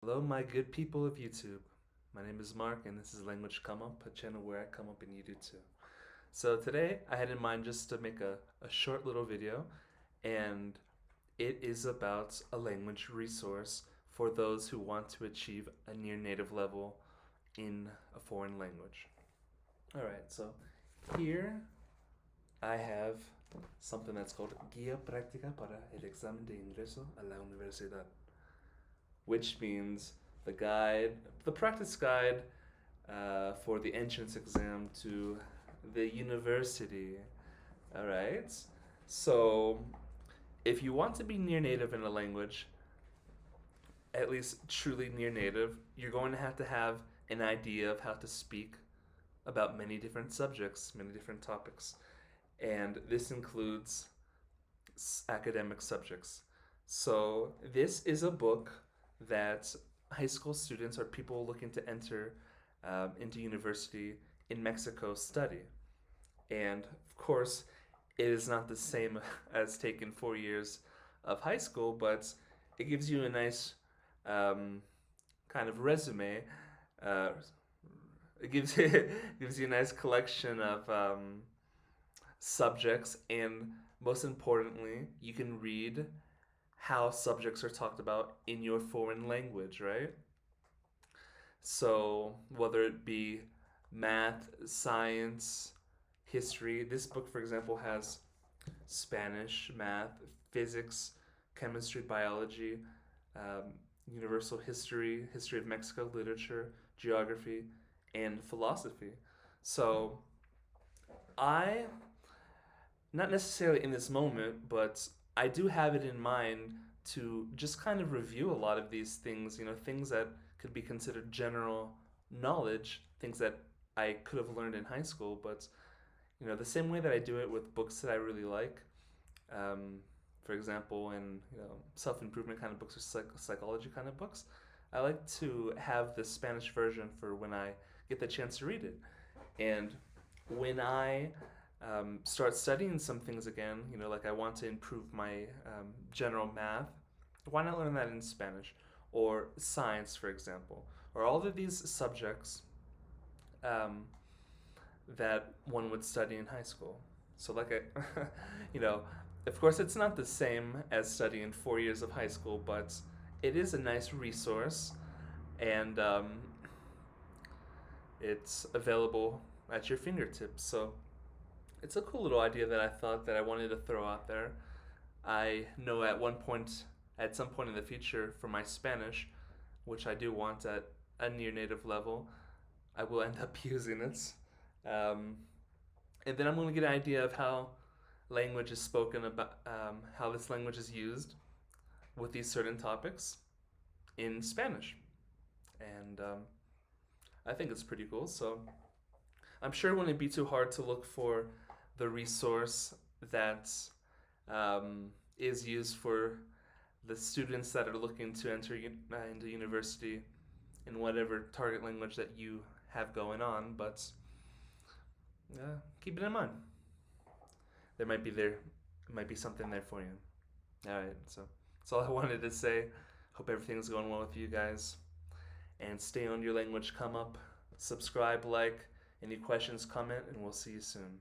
Hello, my good people of YouTube. My name is Mark, and this is Language Come Up, a channel where I come up and you do too. So today, I had in mind just to make a short little video, and it is about a language resource for those who want to achieve a near native level in a foreign language. Alright, so here I have something that's called Guía Práctica para el Examen de Ingreso a la Universidad, which means the practice guide for the entrance exam to the university. All right. So, if you want to be near native in a language, at least truly near native, you're going to have an idea of how to speak about many different subjects, many different topics. And this includes academic subjects. So, this is a book that high school students or people looking to enter into university in Mexico study. And of course, it is not the same as taking 4 years of high school, but it gives you a nice kind of resume. Uh, it gives gives you a nice collection of subjects, and most importantly, you can read how subjects are talked about in your foreign language, right? So, whether it be math, science, history, this book, for example, has Spanish, math, physics, chemistry, biology, um, universal history, history of Mexico, literature, geography, and philosophy. So, I, not necessarily in this moment, but I do have it in mind to just kind of review a lot of these things, things that could be considered general knowledge, things that I could have learned in high school, but the same way that I do it with books that I really like. Um, for example, in self improvement kind of books or psychology kind of books, I like to have the Spanish version for when I get the chance to read it. And when I start studying some things again, like I want to improve my general math, why not learn that in Spanish? Or science, for example, or all of these subjects um, that one would study in high school. So, like, you know, of course, it's not the same as studying 4 years of high school, but it is a nice resource, and it's available at your fingertips. So, it's a cool little idea that I thought that I wanted to throw out there. I know at some point in the future, for my Spanish, which I do want at a near native level, I will end up using it. Um, and then I'm going to get an idea of how language is spoken about, how this language is used with these certain topics in Spanish. And I think it's pretty cool. So I'm sure it wouldn't be too hard to look for the resource that is used for the students that are looking to enter into university in whatever target language that you have going on. But keep it in mind. There might be something there for you. All right, so that's all I wanted to say. Hope everything's going well with you guys, and stay on your language come up. Subscribe, like, any questions, comment, and we'll see you soon.